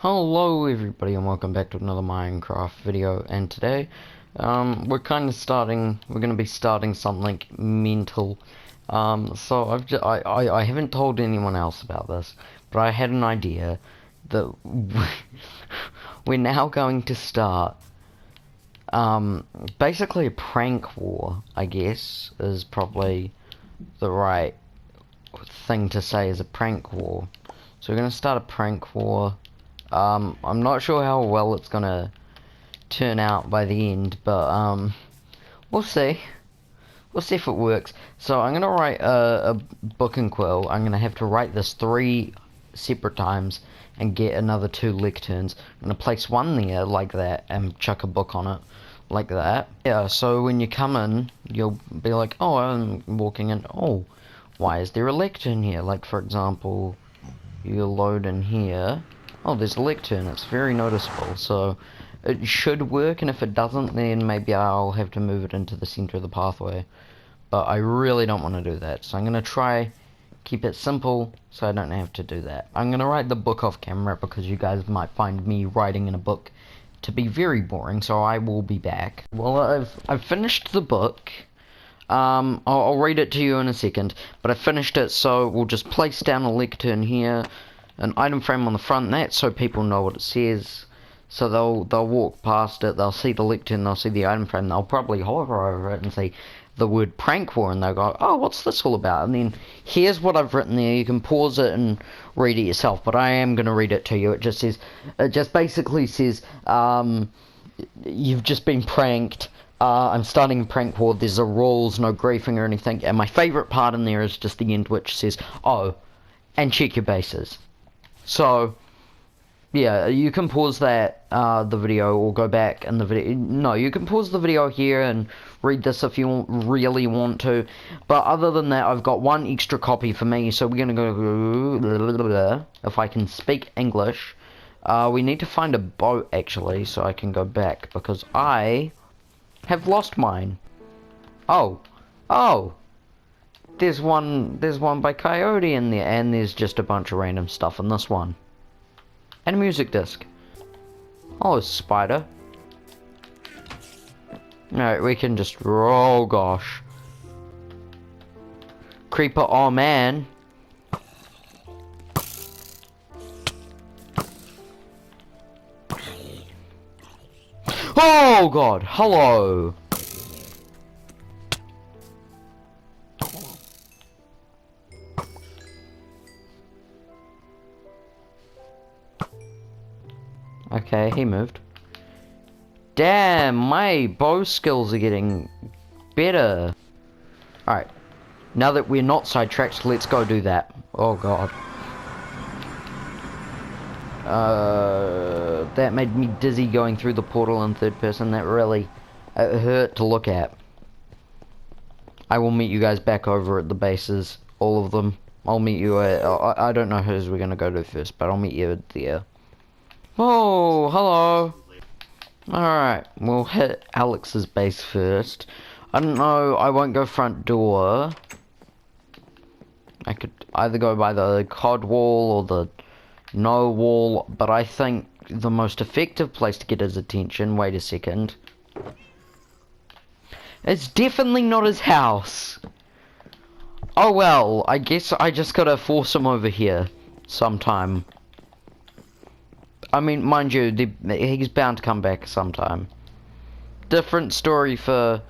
Hello everybody and welcome back to another Minecraft video, and today we're going to be starting something mental. So I haven't told anyone else about this, but I had an idea that we're now going to start basically a prank war, I guess is probably the right thing to say, is a prank war. So we're going to start a prank war. I'm not sure how well it's gonna turn out by the end, but we'll see. We'll see if it works. So I'm gonna write a book and quill. I'm gonna have to write this 3 separate times and get another 2 lecterns. I'm gonna place one there like that and chuck a book on it like that. Yeah, so when you come in, you'll be like, oh, I'm walking in. Oh, why is there a lectern here? Like, for example, you load in here. Oh, there's a lectern. It's very noticeable, so it should work, and if it doesn't, then maybe I'll have to move it into the center of the pathway. But I really don't want to do that, so I'm going to try keep it simple so I don't have to do that. I'm going to write the book off camera because you guys might find me writing in a book to be very boring, so I will be back. Well, I've finished the book. I'll read it to you in a second, but I finished it, so we'll just place down a lectern here. An item frame on the front, and that's so people know what it says. So they'll walk past it, they'll see the lectern, they'll see the item frame, they'll probably hover over it and see the word prank war, and they'll go, oh, what's this all about? And then here's what I've written there. You can pause it and read it yourself, but I am going to read it to you. It just basically says, you've just been pranked. I'm starting a prank war. There's no rules, no griefing or anything. And my favourite part in there is just the end, which says, oh, and check your bases. So, yeah, you can pause that, the video, or go back in the video. No, you can pause the video here and read this if you really want to. But other than that, I've got 1 extra copy for me, so we're going to go, if I can speak English. We need to find a boat, actually, so I can go back, because I have lost mine. Oh, there's one by Coyote in there, and there's just a bunch of random stuff in this one. And a music disc. Oh, a spider. Alright, we can just, oh gosh. Creeper, oh man. Oh god, hello. Okay, he moved. Damn, my bow skills are getting better. Alright, now that we're not sidetracked, let's go do that. Oh god. That made me dizzy going through the portal in 3rd person. That really hurt to look at. I will meet you guys back over at the bases, all of them. I'll meet you at, I don't know whose we're gonna go to first, but I'll meet you there. Oh, hello. Alright, we'll hit Alex's base first. I don't know, I won't go front door. I could either go by the cod wall or the no wall, but I think the most effective place to get his attention, wait a second. It's definitely not his house. Oh well, I guess I just gotta force him over here sometime. I mean, mind you, he's bound to come back sometime. Different story for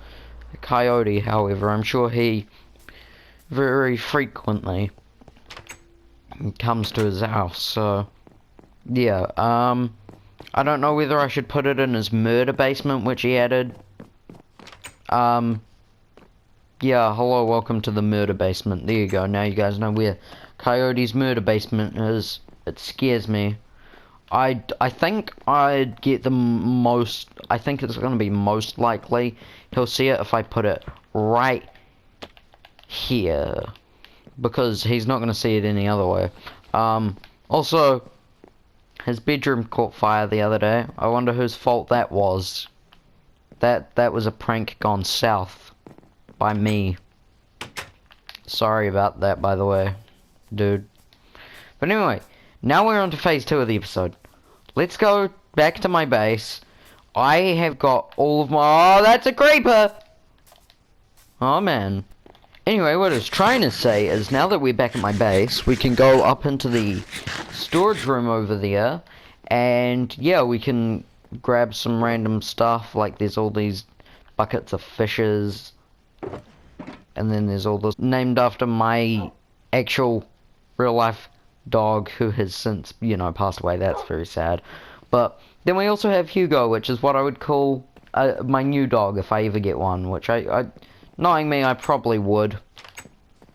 Coyote, however. I'm sure he very frequently comes to his house, so yeah. I don't know whether I should put it in his murder basement, which he added. Yeah, hello, welcome to the murder basement. There you go, now you guys know where Coyote's murder basement is. It scares me. I think I'd get the most, I think it's going to be most likely he'll see it if I put it right here, because he's not going to see it any other way. Also, his bedroom caught fire the other day. I wonder whose fault that was. That was a prank gone south by me. Sorry about that, by the way, dude. But anyway, now we're on to phase 2 of the episode. let's go back to my base. I have got all of my... Oh, that's a creeper! Oh, man. Anyway, what I was trying to say is now that we're back at my base, we can go up into the storage room over there. And, yeah, we can grab some random stuff. Like, there's all these buckets of fishes. And then there's all this named after my actual real-life dog who has since, you know, passed away. That's very sad. But then we also have Hugo, which is what I would call my new dog if I ever get one. Which knowing me, I probably would.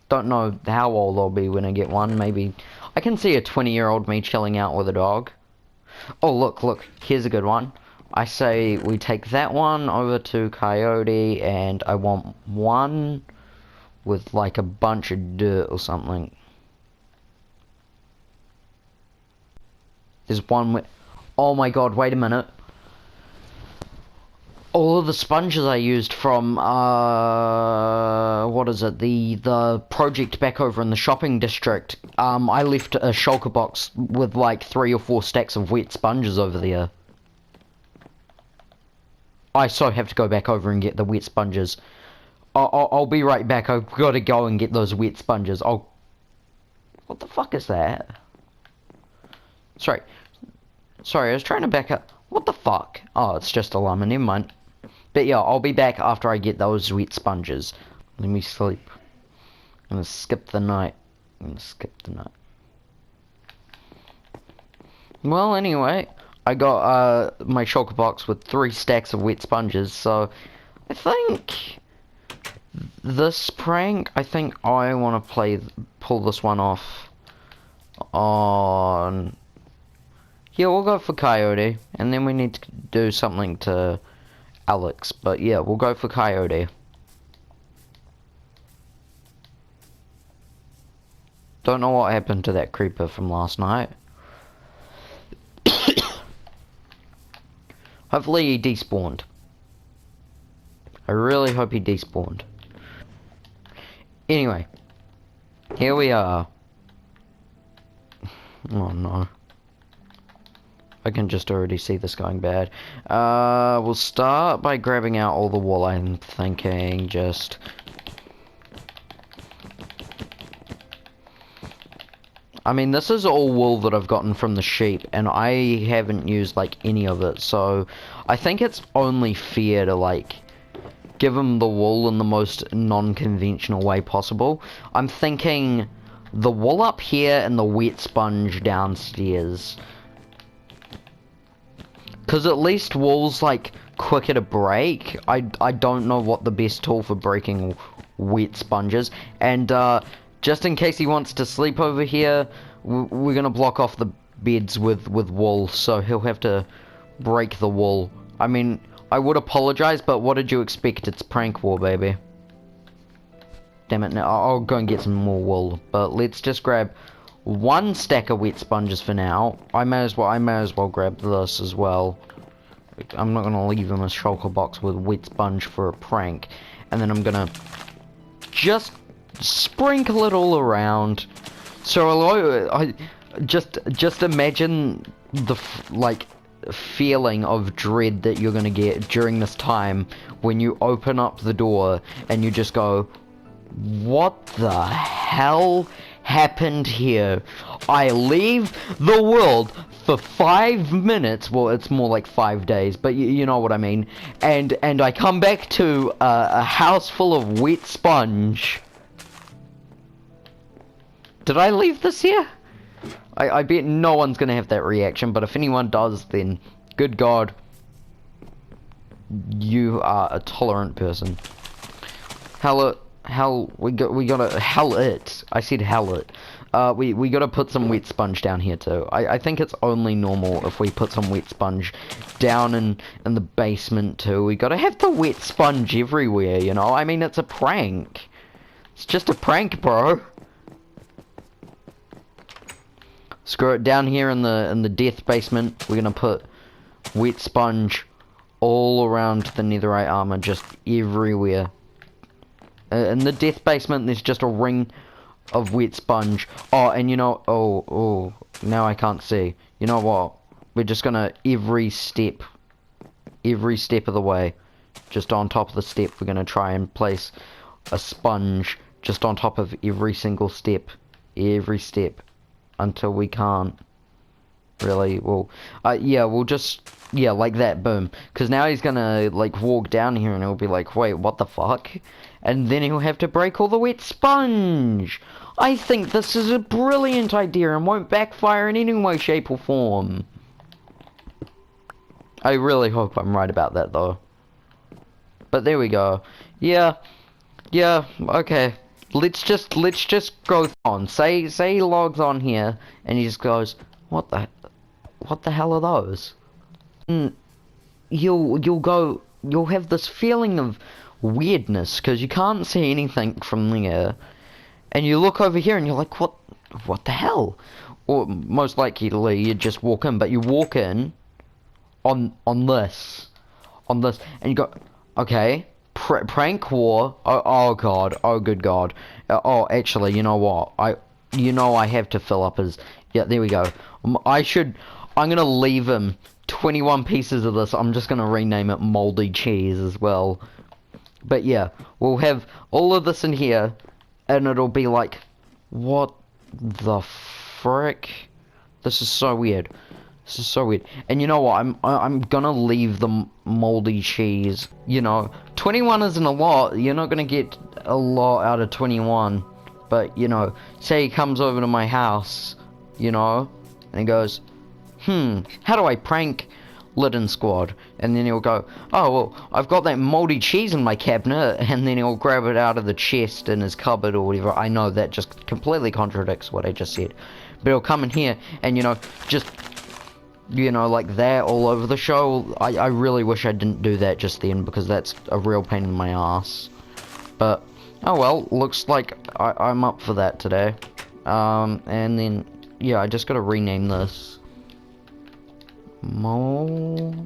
Don't know how old I'll be when I get one. Maybe I can see a 20-year-old me chilling out with a dog. Oh, look, here's a good one. I say we take that one over to Coyote, and I want one with like a bunch of dirt or something. There's one with... Oh my god, wait a minute. All of the sponges I used from, what is it, the project back over in the shopping district, I left a shulker box with like 3 or 4 stacks of wet sponges over there. I so have to go back over and get the wet sponges. I'll be right back. I've got to go and get those wet sponges. What the fuck is that? Sorry, I was trying to back up. What the fuck? Oh, it's just a llama, never mind. But yeah, I'll be back after I get those wet sponges. Let me sleep. I'm gonna skip the night. Well, anyway, I got my shulker box with 3 stacks of wet sponges, so I think this prank, I think I want to pull this one off on... Yeah, we'll go for Coyote, and then we need to do something to Alex, but yeah, we'll go for Coyote. Don't know what happened to that creeper from last night. Hopefully he despawned. I really hope he despawned. Anyway, here we are. Oh no. I can just already see this going bad. We'll start by grabbing out all the wool. I'm thinking just... I mean, this is all wool that I've gotten from the sheep, and I haven't used, like, any of it, so I think it's only fair to, like, give them the wool in the most non-conventional way possible. I'm thinking the wool up here and the wet sponge downstairs. Because at least wool's, like, quicker to break. I don't know what the best tool for breaking wet sponges. And, just in case he wants to sleep over here, we're going to block off the beds with wool. So he'll have to break the wool. I mean, I would apologize, but what did you expect? It's prank war, baby. Damn it, now I'll go and get some more wool. But let's just grab 1 stack of wet sponges for now. I may as well grab this as well. I'm not gonna leave him a shulker box with wet sponge for a prank. And then I'm gonna just sprinkle it all around. So I just imagine the feeling of dread that you're gonna get during this time when you open up the door and you just go, what the hell happened here? I leave the world for 5 minutes, well, it's more like 5 days, but you know what I mean, and I come back to a house full of wet sponge. Did I leave this here? I bet no one's gonna have that reaction, but if anyone does, then good God, you are a tolerant person. We gotta hell it. I said hell it. We gotta put some wet sponge down here too. I think it's only normal if we put some wet sponge down in the basement too. We gotta have the wet sponge everywhere, you know? I mean, it's a prank. It's just a prank, bro. Screw it, down here in the death basement, we're gonna put wet sponge all around the netherite armor, just everywhere. In the death basement, there's just a ring of wet sponge. Oh, and you know, oh, now I can't see. You know what? we're just gonna every step of the way, just on top of the step, we're gonna try and place a sponge just on top of every single step, until we can't. Really, well, yeah, we'll just, yeah, like that, boom. Because now he's gonna, like, walk down here and he'll be like, wait, what the fuck? And then he'll have to break all the wet sponge. I think this is a brilliant idea and won't backfire in any way, shape, or form. I really hope I'm right about that, though. But there we go. Yeah, okay. Let's just go on. Say he logs on here and he just goes, what the hell are those? And you'll have this feeling of weirdness because you can't see anything from there, and you look over here and you're like, what the hell? Or most likely you just walk in, but you walk in on this, and you go, okay, prank war. Oh god, oh good god. Oh, actually, you know what? I have to fill up his. Yeah, there we go. I'm gonna leave him 21 pieces of this. I'm just gonna rename it moldy cheese as well. But yeah, we'll have all of this in here, and it'll be like, what the frick? This is so weird. This is so weird. And you know what? I'm gonna leave the moldy cheese. You know, 21 isn't a lot. You're not gonna get a lot out of 21. But you know, say he comes over to my house, you know, and he goes, how do I prank Lidden Squad? And then he'll go, oh, well, I've got that moldy cheese in my cabinet, and then he'll grab it out of the chest in his cupboard or whatever. I know that just completely contradicts what I just said. But he'll come in here and, you know, just, you know, like that all over the show. I really wish I didn't do that just then, because that's a real pain in my ass. But, oh well, looks like I'm up for that today. And then, yeah, I just gotta rename this. Moldy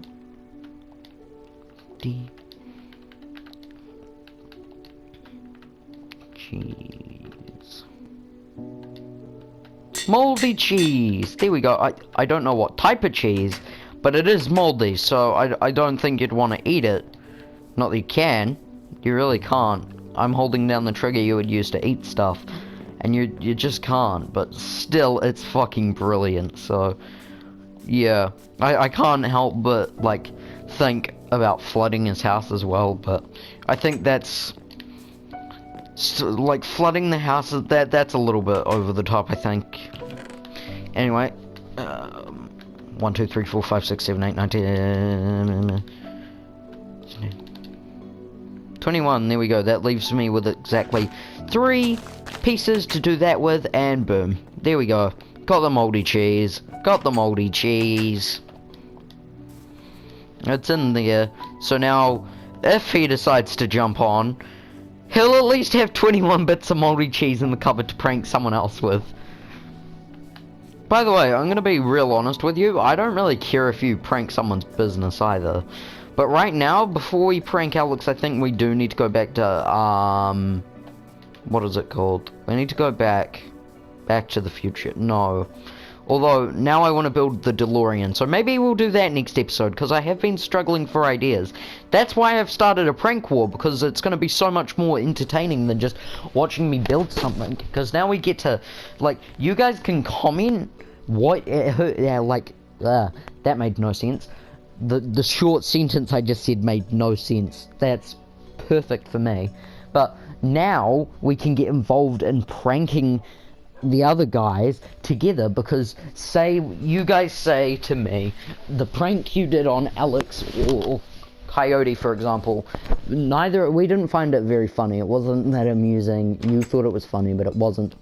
cheese. Moldy cheese. There we go. I don't know what type of cheese, but it is moldy, so I don't think you'd want to eat it. Not that you can. You really can't. I'm holding down the trigger you would use to eat stuff, and you just can't. But still, it's fucking brilliant. So yeah, I can't help but, like, think about flooding his house as well, but I think that's, like, flooding the house, that's a little bit over the top, I think. Anyway, 1, 2, 3, 4, 5, 6, 7, 8, 9, 10, 21, there we go. That leaves me with exactly 3 pieces to do that with, and boom, there we go. Got the moldy cheese. Got the moldy cheese. It's in there. So now, if he decides to jump on, he'll at least have 21 bits of moldy cheese in the cupboard to prank someone else with. By the way, I'm gonna be real honest with you. I don't really care if you prank someone's business either. But right now, before we prank Alex, I think we do need to go back to, what is it called? We need to go back to the future. No. Although, now I want to build the DeLorean, so maybe we'll do that next episode, because I have been struggling for ideas. That's why I've started a prank war, because it's going to be so much more entertaining than just watching me build something, because now we get to, like, you guys can comment what, that made no sense. The short sentence I just said made no sense. That's perfect for me. But now we can get involved in pranking the other guys together, because say you guys say to me the prank you did on Alex or Coyote, for example, we didn't find it very funny. It wasn't that amusing. You thought it was funny, but it wasn't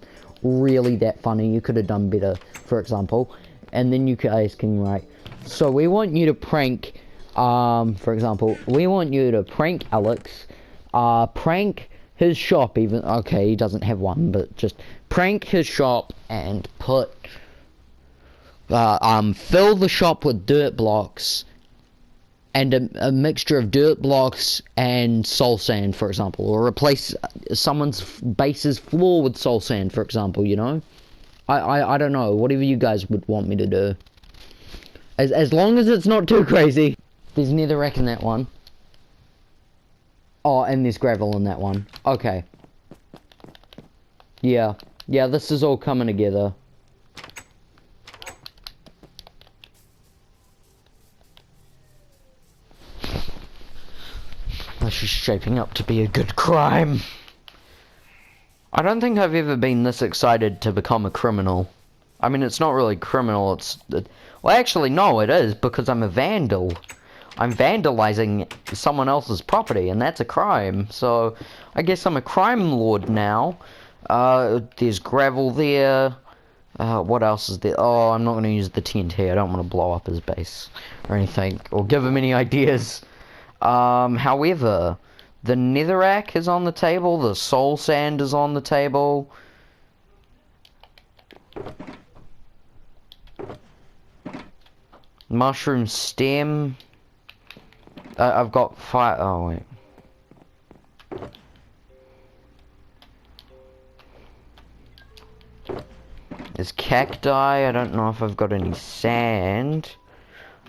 really that funny. You could have done better, for example. And then you guys can write, so we want you to prank, for example, we want you to prank Alex, prank his shop, even, okay, he doesn't have one, but just prank his shop and put, fill the shop with dirt blocks, and a mixture of dirt blocks and soul sand, for example, or replace someone's base's floor with soul sand, for example, you know? I don't know, whatever you guys would want me to do. As long as it's not too crazy. There's netherrack in that one. Oh, and there's gravel in that one. Okay. Yeah. Yeah, this is all coming together. This is shaping up to be a good crime. I don't think I've ever been this excited to become a criminal. I mean, it's not really criminal, well, actually, no, it is, because I'm a vandal. I'm vandalizing someone else's property, and that's a crime. So, I guess I'm a crime lord now. There's gravel there. What else is there? Oh, I'm not going to use the tent here. I don't want to blow up his base or anything, or give him any ideas. However, the netherrack is on the table. The soul sand is on the table. Mushroom stem. I've got fire. Oh, wait. There's cacti. I don't know if I've got any sand.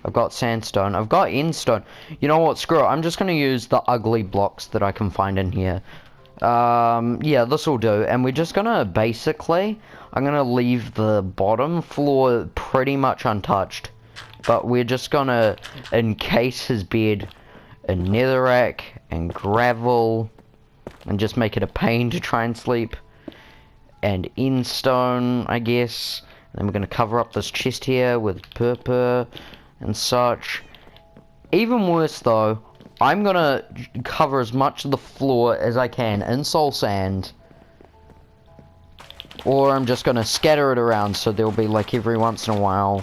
I've got sandstone. I've got endstone. You know what? Screw it. I'm just going to use the ugly blocks that I can find in here. Yeah, this will do. And we're just going to basically... I'm going to leave the bottom floor pretty much untouched. But we're just going to encase his bed in netherrack and gravel. And just make it a pain to try and sleep. And endstone, I guess. And then we're going to cover up this chest here with purple and such. Even worse though, I'm gonna cover as much of the floor as I can in soul sand. Or I'm just gonna scatter it around so there'll be like every once in a while.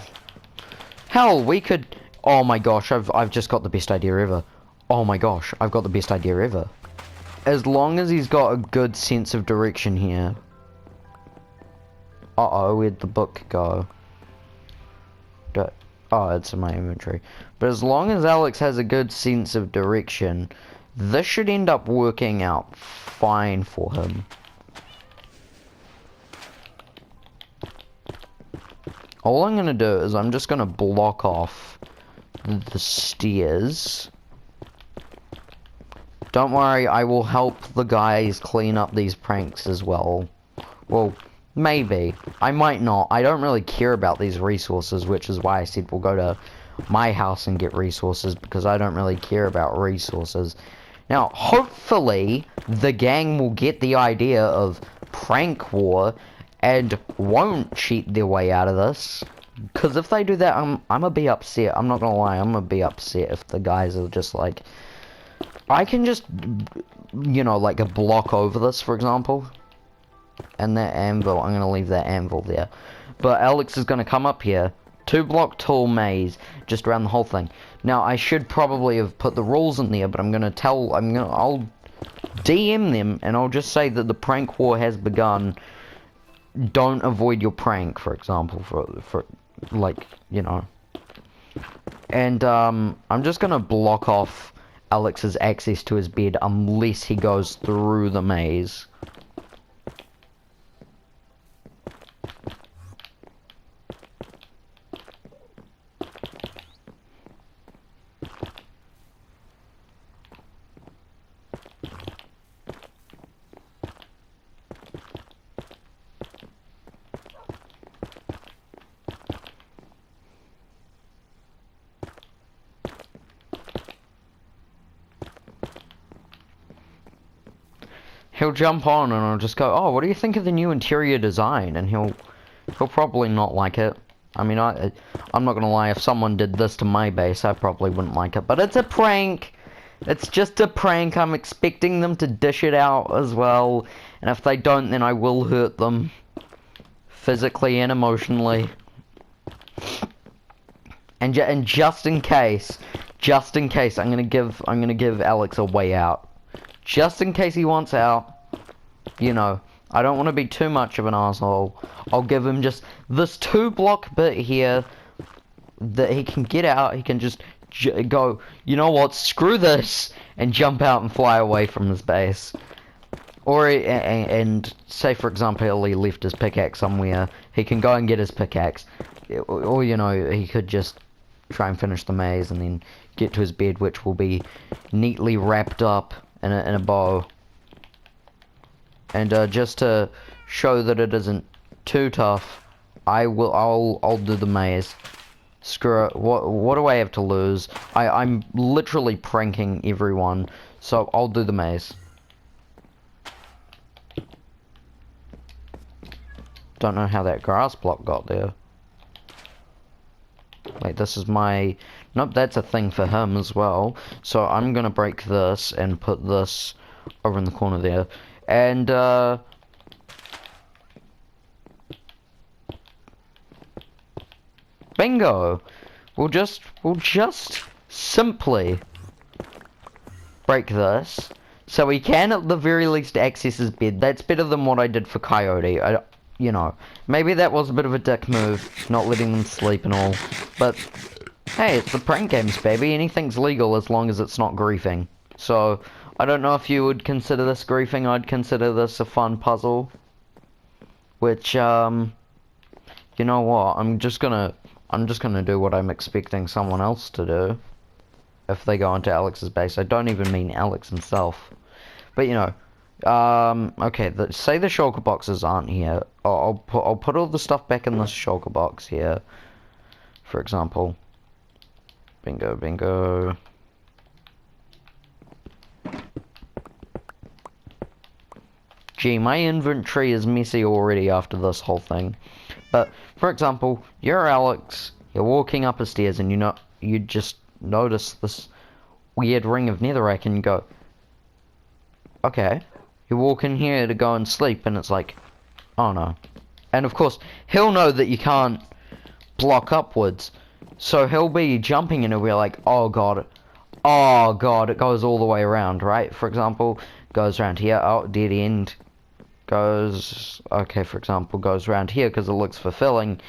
Hell, we could... Oh my gosh, I've just got the best idea ever. Oh my gosh, I've got the best idea ever. As long as he's got a good sense of direction here. Uh-oh, where'd the book go? Oh, it's in my inventory. But as long as Alex has a good sense of direction, this should end up working out fine for him. All I'm going to do is I'm just going to block off the stairs. Don't worry, I will help the guys clean up these pranks as well. Well... maybe. I might not. I don't really care about these resources, which is why I said we'll go to my house and get resources, because I don't really care about resources. Now, hopefully, the gang will get the idea of prank war and won't cheat their way out of this. Because if they do that, I'm gonna be upset. I'm not gonna lie, I'm gonna be upset if the guys are just like... I can just, you know, like a block over this, for example. And that anvil, I'm going to leave that anvil there. But Alex is going to come up here. 2-block tall maze, just around the whole thing. Now, I should probably have put the rules in there, but I'm going to tell, I'll DM them, and I'll just say that the prank war has begun. Don't avoid your prank, for example, for like, you know. And, I'm just going to block off Alex's access to his bed unless he goes through the maze. He'll jump on and I'll just go, oh, what do you think of the new interior design? And he'll probably not like it. I mean, I'm not gonna lie, if someone did this to my base, I probably wouldn't like it. But it's a prank! It's just a prank. I'm expecting them to dish it out as well. And if they don't, then I will hurt them. Physically and emotionally. And just in case, I'm gonna give Alex a way out. Just in case he wants out, you know, I don't want to be too much of an asshole. I'll give him just this 2-block bit here that he can get out. He can just go, you know what, screw this, and jump out and fly away from his base. Or, and say for example he left his pickaxe somewhere, he can go and get his pickaxe. Or, you know, he could just try and finish the maze, and then get to his bed, which will be neatly wrapped up in a bow. And just to show that it isn't too tough, I'll do the maze. Screw it. What do I have to lose? I'm literally pranking everyone, so I'll do the maze. Don't know how that grass block got there. Wait, this is my... Nope, that's a thing for him as well. So I'm gonna break this and put this over in the corner there. And, bingo! We'll just simply break this. So we can at the very least access his bed. That's better than what I did for Coyote. You know, maybe that was a bit of a dick move, not letting them sleep and all. But, hey, it's the prank games, baby. Anything's legal as long as it's not griefing. So, I don't know if you would consider this griefing. I'd consider this a fun puzzle. Which, you know what? I'm just gonna do what I'm expecting someone else to do. If they go into Alex's base. I don't even mean Alex himself. But, you know... okay, say the shulker boxes aren't here. I'll put all the stuff back in this shulker box here. For example. Bingo, bingo. Gee, my inventory is messy already after this whole thing. But, for example, you're Alex, you're walking up the stairs and you just notice this weird ring of netherrack and you go, okay. You walk in here to go and sleep, and it's like, oh no. And of course, he'll know that you can't block upwards. So he'll be jumping and he'll be like, oh god, it goes all the way around, right? For example, goes around here, oh, dead end. Goes, okay, for example, goes around here because it looks fulfilling.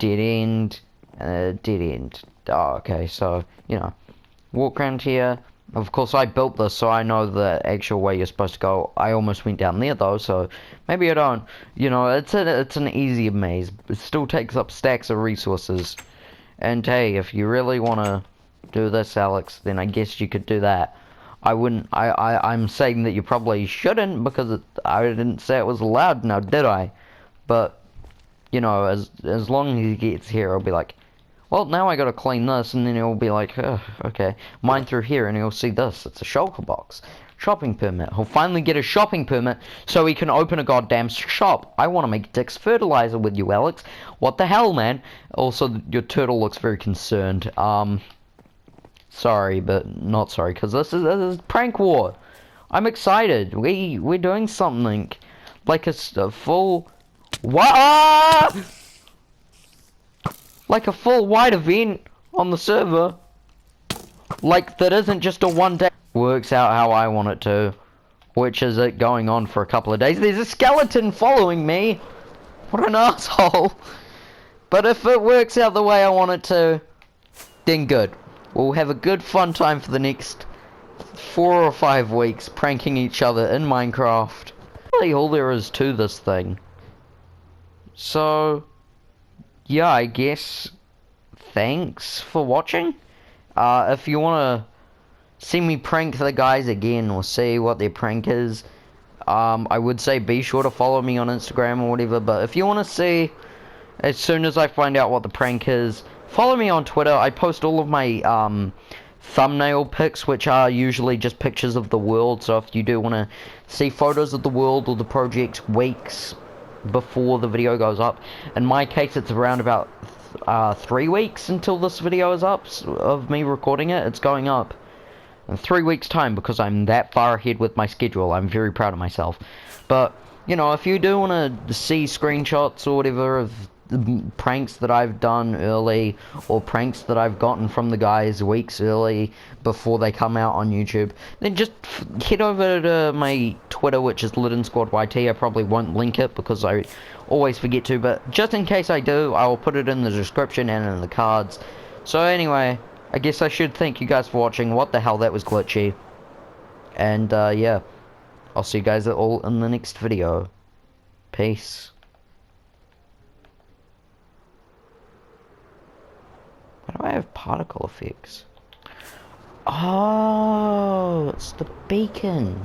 Dead end, dead end. Oh, okay, so, you know, walk around here. Of course, I built this, so I know the actual way you're supposed to go. I almost went down there, though, so maybe I don't. You know, it's an easier maze. It still takes up stacks of resources. And hey, if you really want to do this, Alex, then I guess you could do that. I wouldn't... I'm saying that you probably shouldn't, because I didn't say it was allowed now, did I? But, you know, as long as he gets here, I'll be like... Well, now I gotta clean this, and then he'll be like, oh, okay, mine through here, and he'll see this. It's a shulker box. Shopping permit. He'll finally get a shopping permit, so he can open a goddamn shop. I want to make Dick's fertilizer with you, Alex. What the hell, man? Also, your turtle looks very concerned. Sorry, but not sorry, because this is prank war. I'm excited. We're doing something. Like a full... What? Ah! Like a full wide event on the server. Like that isn't just a one day. Works out how I want it to. Which is it going on for a couple of days. There's a skeleton following me. What an asshole. But if it works out the way I want it to, then good. We'll have a good fun time for the next 4 or 5 weeks pranking each other in Minecraft. Really all there is to this thing. So... yeah, I guess thanks for watching. If you want to see me prank the guys again or see what their prank is, I would say be sure to follow me on Instagram or whatever. But if you want to see, as soon as I find out what the prank is, follow me on Twitter. I post all of my thumbnail pics, which are usually just pictures of the world. So if you do want to see photos of the world or the project weeks before the video goes up. In my case, it's around about 3 weeks until this video is up of me recording it. It's going up in 3 weeks time because I'm that far ahead with my schedule. I'm very proud of myself. But, you know, if you do want to see screenshots or whatever of the pranks that I've done early, or pranks that I've gotten from the guys weeks early before they come out on YouTube, then just head over to my Twitter, which is LittensquadYT. I probably won't link it because I always forget to, but just in case I do, I will put it in the description and in the cards. So anyway, I guess I should thank you guys for watching. What the hell, that was glitchy. And yeah, I'll see you guys all in the next video. Peace. Why do I have particle effects? Oh, it's the beacon.